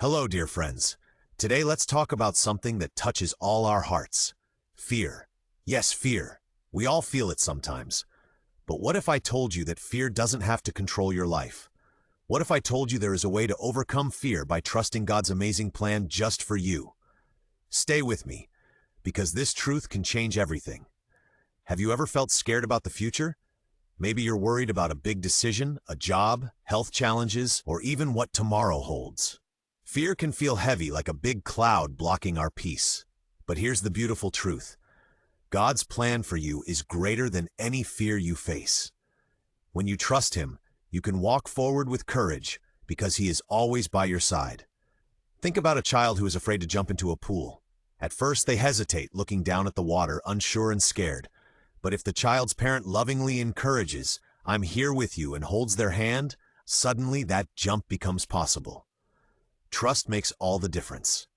Hello, dear friends. Today let's talk about something that touches all our hearts. Fear. Yes, fear. We all feel it sometimes. But what if I told you that fear doesn't have to control your life? What if I told you there is a way to overcome fear by trusting God's amazing plan just for you? Stay with me, because this truth can change everything. Have you ever felt scared about the future? Maybe you're worried about a big decision, a job, health challenges, or even what tomorrow holds. Fear can feel heavy, like a big cloud blocking our peace. But here's the beautiful truth. God's plan for you is greater than any fear you face. When you trust Him, you can walk forward with courage because He is always by your side. Think about a child who is afraid to jump into a pool. At first, they hesitate, looking down at the water, unsure and scared. But if the child's parent lovingly encourages, "I'm here with you," and holds their hand, suddenly that jump becomes possible. Trust makes all the difference.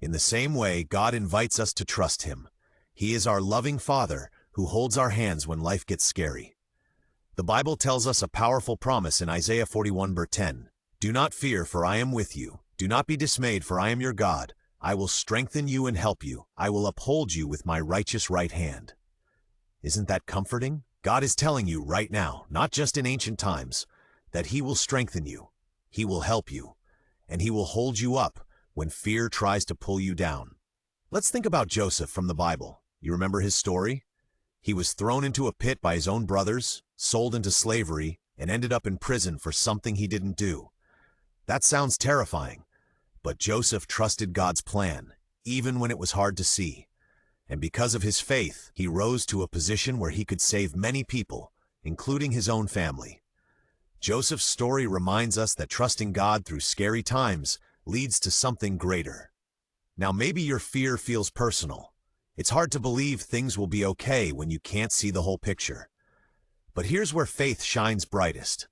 In the same way, God invites us to trust Him. He is our loving Father who holds our hands when life gets scary. The Bible tells us a powerful promise in Isaiah 41:10. "Do not fear, for I am with you. Do not be dismayed, for I am your God. I will strengthen you and help you. I will uphold you with my righteous right hand." Isn't that comforting? God is telling you right now, not just in ancient times, that He will strengthen you, He will help you, and He will hold you up when fear tries to pull you down. Let's think about Joseph from the Bible. You remember his story? He was thrown into a pit by his own brothers, sold into slavery, and ended up in prison for something he didn't do. That sounds terrifying, but Joseph trusted God's plan, even when it was hard to see. And because of his faith, he rose to a position where he could save many people, including his own family. Joseph's story reminds us that trusting God through scary times leads to something greater. Now, maybe your fear feels personal. It's hard to believe things will be okay when you can't see the whole picture. But here's where faith shines brightest.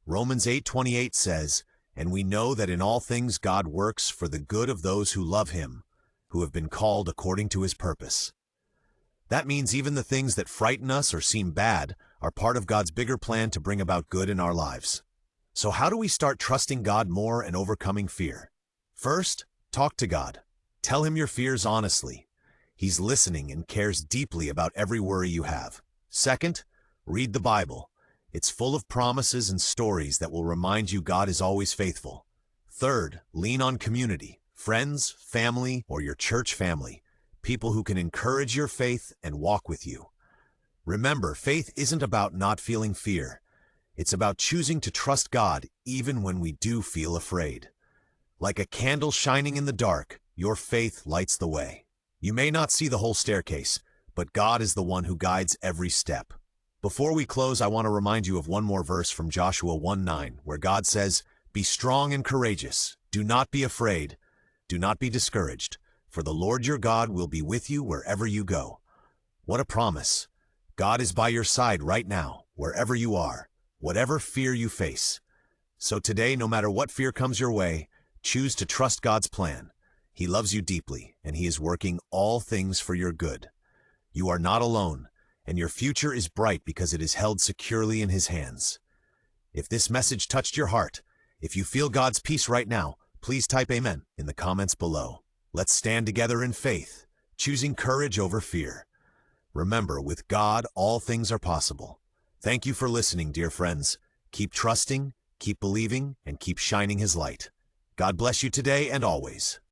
Romans 8:28 says, "And we know that in all things God works for the good of those who love Him, who have been called according to His purpose." That means even the things that frighten us or seem bad are part of God's bigger plan to bring about good in our lives. So how do we start trusting God more and overcoming fear? First, talk to God. Tell Him your fears honestly. He's listening and cares deeply about every worry you have. Second, read the Bible. It's full of promises and stories that will remind you God is always faithful. Third, lean on community. Friends, family, or your church family, people who can encourage your faith and walk with you. Remember, faith isn't about not feeling fear. It's about choosing to trust God even when we do feel afraid. Like a candle shining in the dark, your faith lights the way. You may not see the whole staircase, but God is the one who guides every step. Before we close, I want to remind you of one more verse from Joshua 1:9, where God says, "Be strong and courageous. Do not be afraid. Do not be discouraged, for the Lord your God will be with you wherever you go." What a promise! God is by your side right now, wherever you are, whatever fear you face. So today, no matter what fear comes your way, choose to trust God's plan. He loves you deeply, and He is working all things for your good. You are not alone, and your future is bright because it is held securely in His hands. If this message touched your heart, if you feel God's peace right now, please type Amen in the comments below. Let's stand together in faith, choosing courage over fear. Remember, with God, all things are possible. Thank you for listening, dear friends. Keep trusting, keep believing, and keep shining His light. God bless you today and always.